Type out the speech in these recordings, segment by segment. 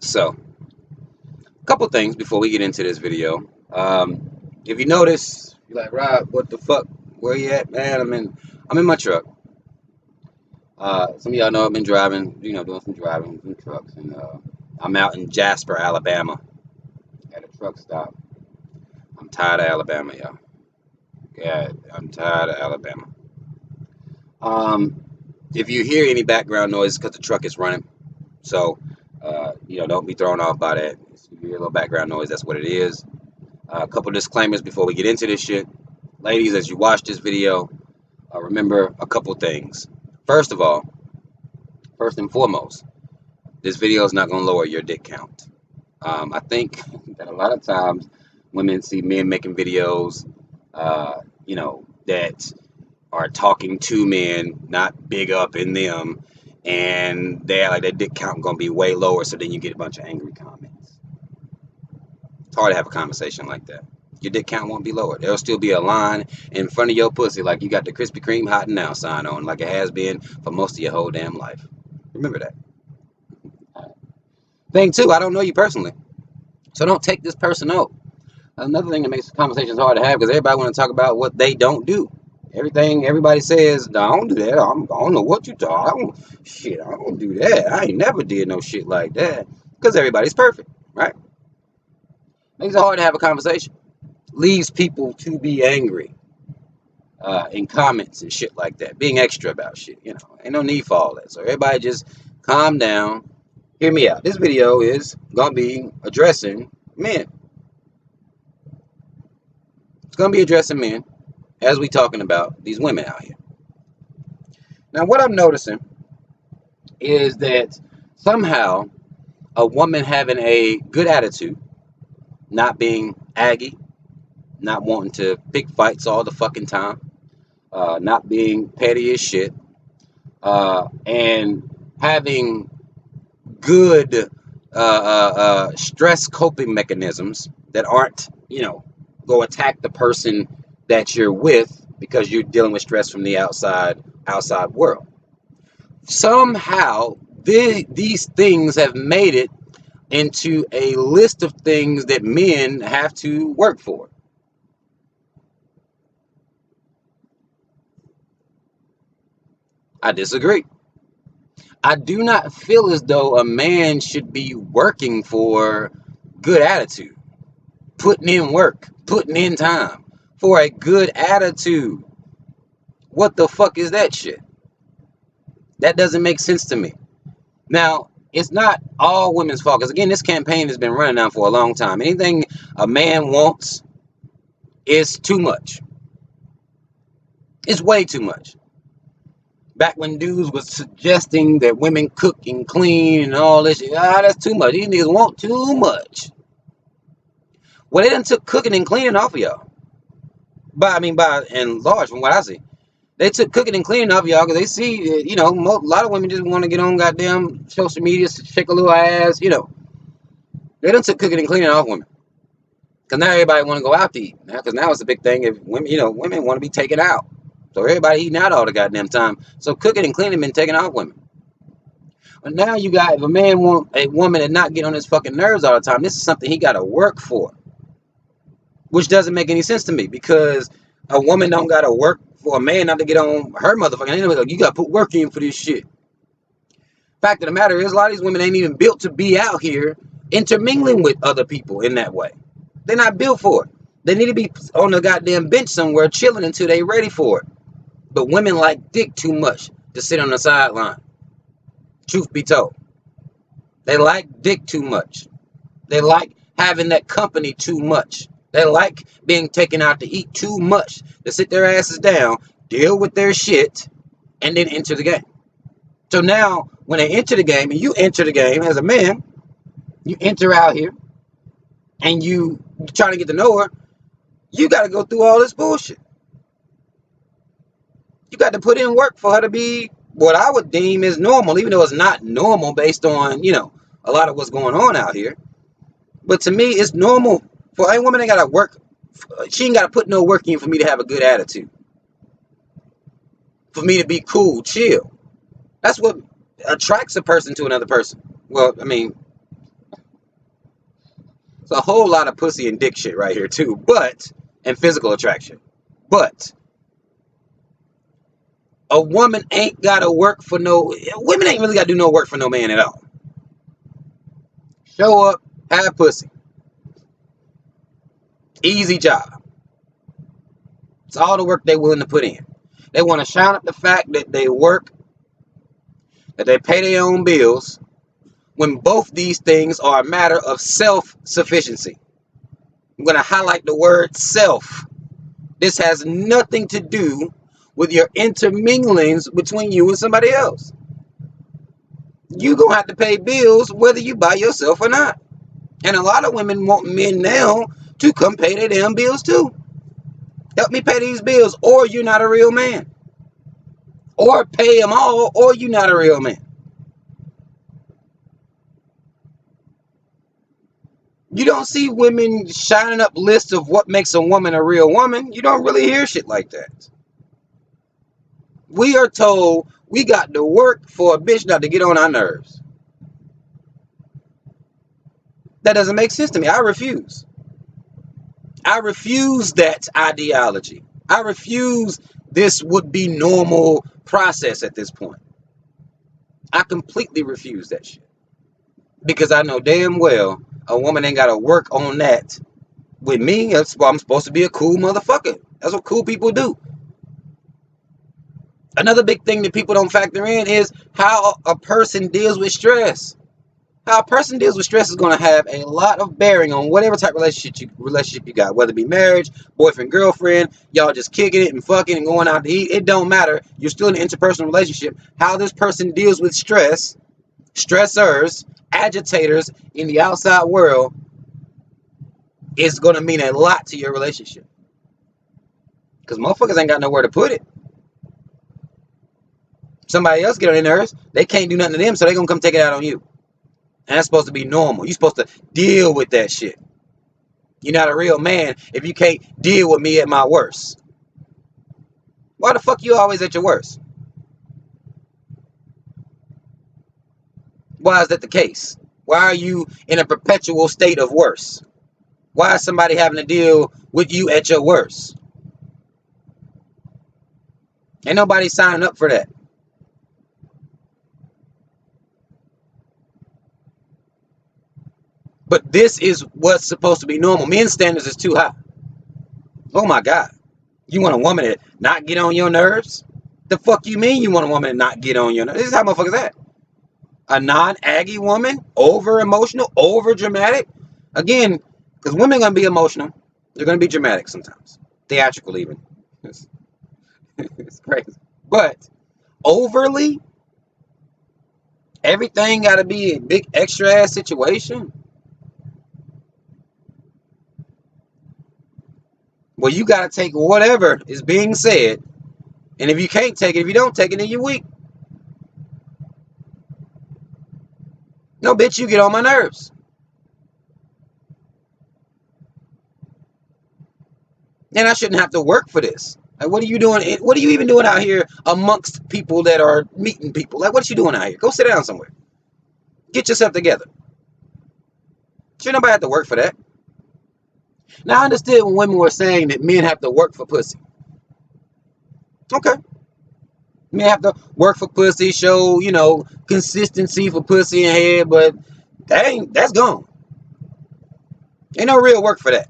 So, a couple things before we get into this video. If you notice, you're like, Rob, what the fuck? Where you at, man? I'm in my truck. Some of y'all know I've been driving, doing some driving, some trucks, and I'm out in Jasper, Alabama, at a truck stop. I'm tired of Alabama, y'all. God, I'm tired of Alabama. If you hear any background noise, because the truck is running. So, don't be thrown off by that. If you hear a little background noise, that's what it is. A couple disclaimers before we get into this shit. Ladies, as you watch this video, remember a couple things. First of all, first and foremost, this video is not going to lower your dick count. I think that a lot of times women see men making videos, that are talking to men, not big up in them, and they're like, their dick count going to be way lower, so then you get a bunch of angry comments. It's hard to have a conversation like that. Your dick count won't be lower. There'll still be a line in front of your pussy like you got the Krispy Kreme hot and now sign on, like it has been for most of your whole damn life. Remember that. Thing two, I don't know you personally, so don't take this person out. Another thing that makes conversations hard to have, because everybody want to talk about what they don't do. Everything everybody says, no, I don't do that. I don't know what you talk. I don't do that. I ain't never did no shit like that. Because everybody's perfect, right? Makes it hard to have a conversation. Leaves people to be angry in comments and shit like that. Being extra about shit, Ain't no need for all that. So everybody just calm down. Hear me out. This video is going to be addressing men. It's going to be addressing men as we talking about these women out here. Now, what I'm noticing is that somehow a woman having a good attitude, not being aggy, not wanting to pick fights all the fucking time, not being petty as shit, and having good stress coping mechanisms that aren't, go attack the person that you're with because you're dealing with stress from the outside world. Somehow, these things have made it into a list of things that men have to work for. I disagree. I do not feel as though a man should be working for good attitude, putting in work, putting in time for a good attitude. What the fuck is that shit? That doesn't make sense to me. Now, it's not all women's fault, because again, this campaign has been running now for a long time. Anything a man wants is too much. It's way too much. Back when dudes was suggesting that women cook and clean and all this shit, that's too much. These niggas want too much. Well, they done took cooking and cleaning off of y'all. By and large, from what I see. They took cooking and cleaning off of y'all because they see, a lot of women just want to get on goddamn social media, shake a little ass, They done took cooking and cleaning off women. Because now everybody want to go out to eat. Because now it's a big thing if women, women want to be taken out. So everybody eating out all the goddamn time. So cooking and cleaning been taken off women. But now you got, if a man want a woman to not get on his fucking nerves all the time, this is something he got to work for. Which doesn't make any sense to me, because a woman don't got to work for a man not to get on her motherfucking. You got to put work in for this shit. Fact of the matter is, a lot of these women ain't even built to be out here intermingling with other people in that way. They're not built for it. They need to be on the goddamn bench somewhere chilling until they ready for it. But women like dick too much to sit on the sideline. Truth be told. They like dick too much. They like having that company too much. They like being taken out to eat too much to sit their asses down, deal with their shit, and then enter the game. So now, when they enter the game, and you enter the game as a man, you enter out here, and you trying to get to know her, you got to go through all this bullshit. You got to put in work for her to be what I would deem as normal, even though it's not normal based on, a lot of what's going on out here. But to me, it's normal for a woman ain't got to work. She ain't got to put no work in for me to have a good attitude. For me to be cool, chill. That's what attracts a person to another person. Well, It's a whole lot of pussy and dick shit right here too, and physical attraction. But a woman ain't gotta work for women ain't really gotta do no work for no man at all. Show up, have pussy. Easy job. It's all the work they're willing to put in. They want to shine up the fact that they work, that they pay their own bills, when both these things are a matter of self-sufficiency. I'm going to highlight the word self. This has nothing to do with your interminglings between you and somebody else. You're going to have to pay bills whether you by yourself or not. And a lot of women want men now to come pay their damn bills too. Help me pay these bills, or you're not a real man. Or pay them all, or you're not a real man. You don't see women shining up lists of what makes a woman a real woman. You don't really hear shit like that. We are told we got to work for a bitch not to get on our nerves. That doesn't make sense to me. I refuse. I refuse that ideology. I refuse this would be normal process at this point. I completely refuse that shit. Because I know damn well a woman ain't got to work on that with me. That's why I'm supposed to be a cool motherfucker. That's what cool people do. Another big thing that people don't factor in is how a person deals with stress. How a person deals with stress is going to have a lot of bearing on whatever type of relationship you got, whether it be marriage, boyfriend, girlfriend, y'all just kicking it and fucking and going out to eat. It don't matter. You're still in an interpersonal relationship. How this person deals with stress, stressors, agitators in the outside world is going to mean a lot to your relationship. Because motherfuckers ain't got nowhere to put it. Somebody else get on their nerves. They can't do nothing to them, so they're going to come take it out on you. And that's supposed to be normal. You're supposed to deal with that shit. You're not a real man if you can't deal with me at my worst. Why the fuck you always at your worst? Why is that the case? Why are you in a perpetual state of worse? Why is somebody having to deal with you at your worst? Ain't nobody signing up for that. But this is what's supposed to be normal. Men's standards is too high. Oh my God. You want a woman to not get on your nerves? The fuck you mean you want a woman to not get on your nerves? This is how motherfuckers act. A non-Aggie woman, over emotional, over dramatic. Again, because women are going to be emotional. They're going to be dramatic sometimes. Theatrical even. It's crazy. But overly, everything got to be a big extra ass situation. Well, you got to take whatever is being said. And if you can't take it, if you don't take it, then you're weak. No, bitch, you get on my nerves. And I shouldn't have to work for this. Like, what are you doing? What are you even doing out here amongst people that are meeting people? Like, what you doing out here? Go sit down somewhere. Get yourself together. Shouldn't nobody have to work for that. Now, I understood when women were saying that men have to work for pussy. Okay. Men have to work for pussy, show, consistency for pussy and head, but that's gone. Ain't no real work for that.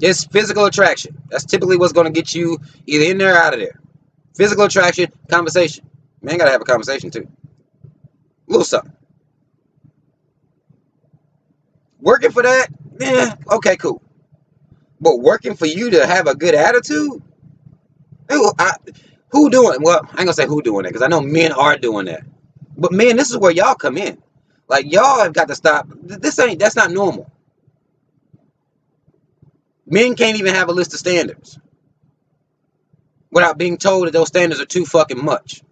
It's physical attraction. That's typically what's going to get you either in there or out of there. Physical attraction, conversation. Man, gotta have a conversation too. A little something. Working for that, okay, cool. But working for you to have a good attitude, who doing? Well, I ain't gonna say who doing that because I know men are doing that. But men, this is where y'all come in. Like y'all have got to stop. That's not normal. Men can't even have a list of standards without being told that those standards are too fucking much.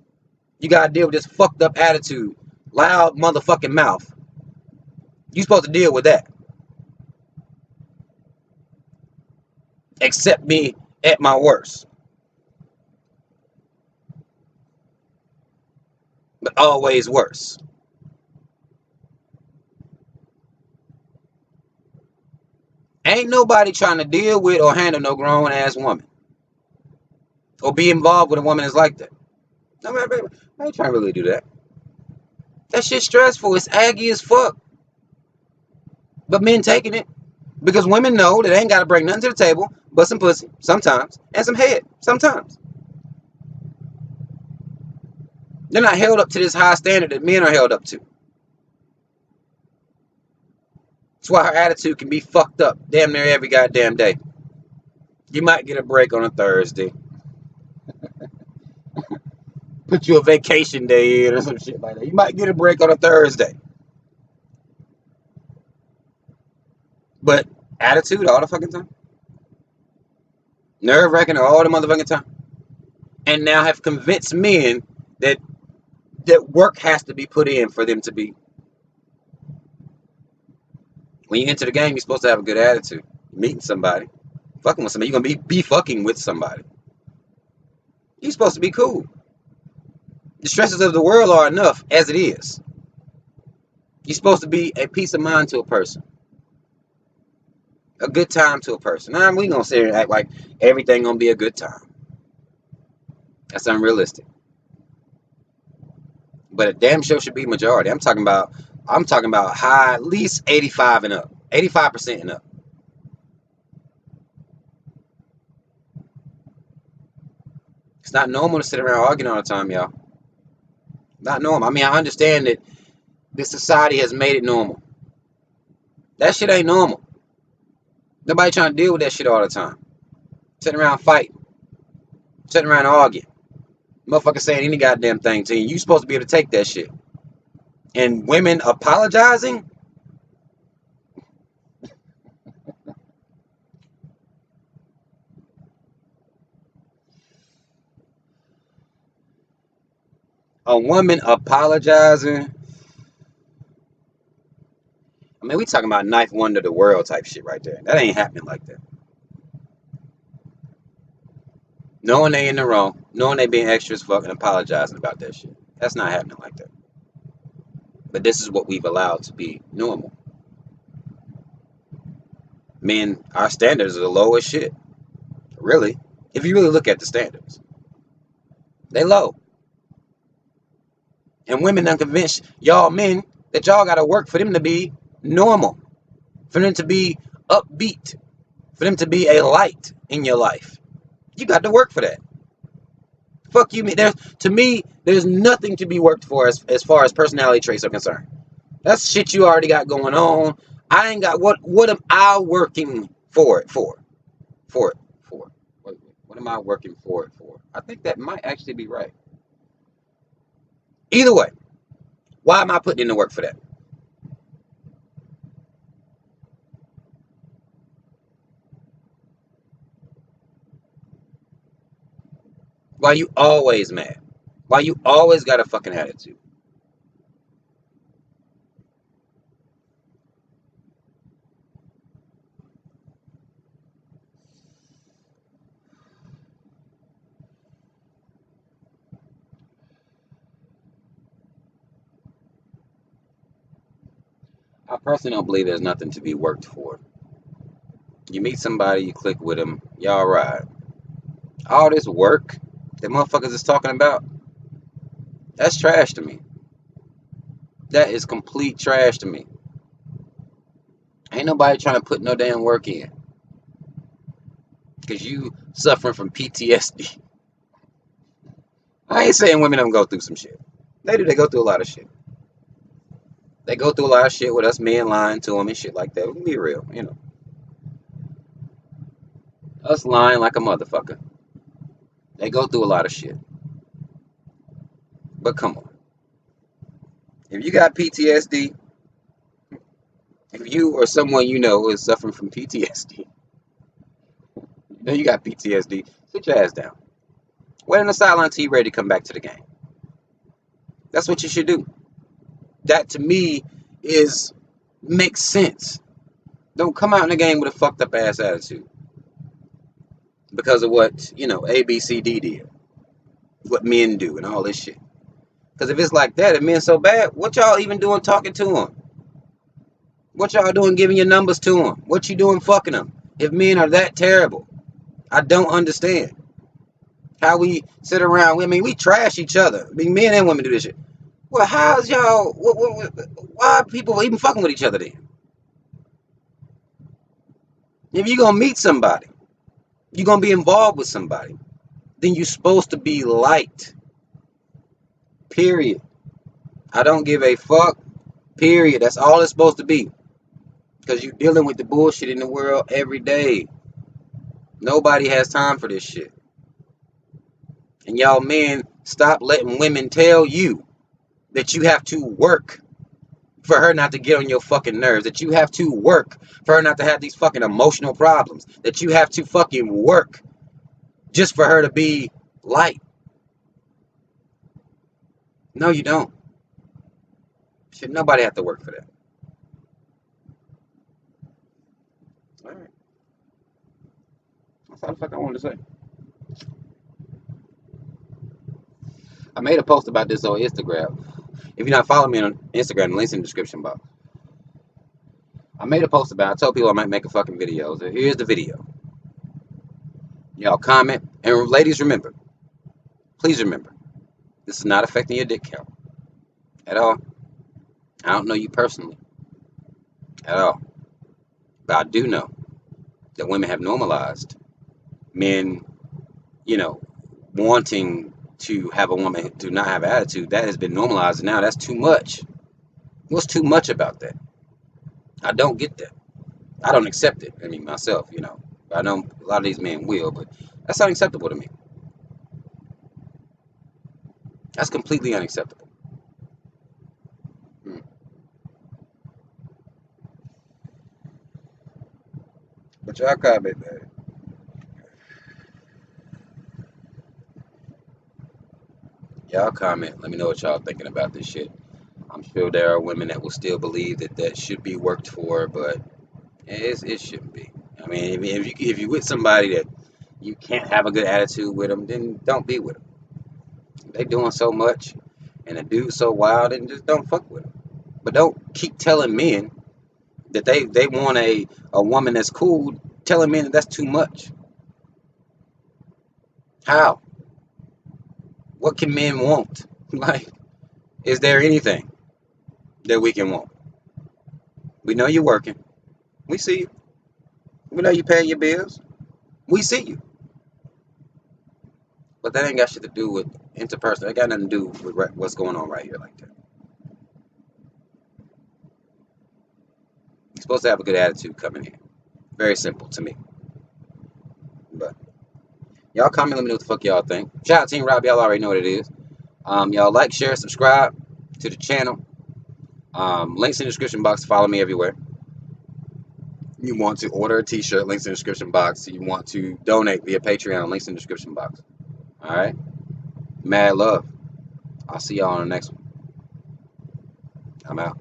You gotta deal with this fucked up attitude, loud motherfucking mouth. You supposed to deal with that. Accept me at my worst. But always worse. Ain't nobody trying to deal with or handle no grown ass woman or be involved with a woman that's like that. No, man, baby, I ain't trying to really do that. That shit's stressful. It's aggy as fuck. But men taking it because women know that they ain't got to bring nothing to the table but some pussy sometimes and some head sometimes. They're not held up to this high standard that men are held up to. That's why her attitude can be fucked up damn near every goddamn day. You might get a break on a Thursday. Put you a vacation day in or some shit like that. You might get a break on a Thursday. But attitude all the fucking time. Nerve-wracking all the motherfucking time. And now have convinced men that work has to be put in for them to be. When you enter the game, you're supposed to have a good attitude. You're meeting somebody. Fucking with somebody. You're going to be fucking with somebody. You're supposed to be cool. The stresses of the world are enough as it is. You're supposed to be a peace of mind to a person. A good time to a person. Now, we going to sit here and act like everything going to be a good time. That's unrealistic. But a damn show should be majority. I'm talking about high, at least 85 and up. 85% and up. It's not normal to sit around arguing all the time, y'all. Not normal. I mean, I understand that this society has made it normal. That shit ain't normal. Nobody trying to deal with that shit all the time. Sitting around fighting. Sitting around arguing. Motherfucker saying any goddamn thing to you. You supposed to be able to take that shit. And women apologizing? A woman apologizing? I mean, we talking about ninth wonder of the world type shit right there. That ain't happening like that. Knowing they in the wrong, knowing they being extra as fuck and apologizing about that shit. That's not happening like that. But this is what we've allowed to be normal. Men, our standards are the lowest shit. Really. If you really look at the standards. They low. And women done convinced y'all men that y'all gotta work for them to be normal. For them to be upbeat. For them to be a light in your life. You got to work for that. Fuck you, man. To me, there's nothing to be worked for as far as personality traits are concerned. That's shit you already got going on. I ain't got what am I working for it for? What am I working for it for? I think that might actually be right. Either way, why am I putting in the work for that? Why you always mad? Why you always got a fucking attitude? I personally don't believe there's nothing to be worked for. You meet somebody, you click with them, y'all ride. All this work that motherfuckers is talking about, that's trash to me. That is complete trash to me. Ain't nobody trying to put no damn work in. Because you suffering from PTSD. I ain't saying women don't go through some shit. They do. They go through a lot of shit. They go through a lot of shit with us men lying to them and shit like that. We can be real, you know. Us lying like a motherfucker. They go through a lot of shit. But come on. If you got PTSD, if you or someone you know is suffering from PTSD, you know you got PTSD, sit your ass down. Wait on the sideline until you're ready to come back to the game. That's what you should do. That to me makes sense. Don't come out in the game with a fucked up ass attitude. Because of what, A, B, C, D did. What men do and all this shit. Because if it's like that, if men so bad, what y'all even doing talking to them? What y'all doing giving your numbers to them? What you doing fucking them? If men are that terrible, I don't understand how we sit around. I mean, we trash each other. I mean, men and women do this shit. Well, how's y'all? Why are people even fucking with each other then? If you're gonna meet somebody, you're gonna be involved with somebody, then you're supposed to be liked. Period. I don't give a fuck. Period. That's all it's supposed to be. Because you're dealing with the bullshit in the world every day. Nobody has time for this shit. And y'all men, stop letting women tell you that you have to work for her not to get on your fucking nerves. That you have to work for her not to have these fucking emotional problems. That you have to fucking work just for her to be light. No, you don't. Should nobody have to work for that. All right. That's all the fuck I wanted to say. I made a post about this on Instagram. If you're not following me on Instagram, the link's in the description box. I made a post about it. I told people I might make a fucking video. So here's the video. Y'all comment. And ladies, remember. Please remember. This is not affecting your dick count. At all. I don't know you personally. At all. But I do know that women have normalized men, wanting to have a woman to not have attitude. That has been normalized. Now that's too much. What's too much about that? I don't get that. I don't accept it. I mean, myself, I know a lot of these men will, but that's unacceptable to me. That's completely unacceptable. But y'all comment, man. Y'all comment. Let me know what y'all thinking about this shit. I'm sure there are women that will still believe that that should be worked for, but it shouldn't be. I mean, if you with somebody that you can't have a good attitude with them, then don't be with them. They doing so much, and the dude's so wild, and just don't fuck with them. But don't keep telling men that they want a woman that's cool. Telling men that that's too much. How? What can men want? Like, is there anything that we can want? We know you're working. We see you. We know you paying your bills. We see you. But that ain't got shit to do with interpersonal. It got nothing to do with what's going on right here like that. You're supposed to have a good attitude coming in. Very simple to me. But y'all comment, let me know what the fuck y'all think. Shout out Team Rob, y'all already know what it is. Y'all like, share, subscribe to the channel. Links in the description box. Follow me everywhere. You want to order a t-shirt, links in the description box. You want to donate via Patreon, links in the description box. Alright? Mad love. I'll see y'all on the next one. I'm out.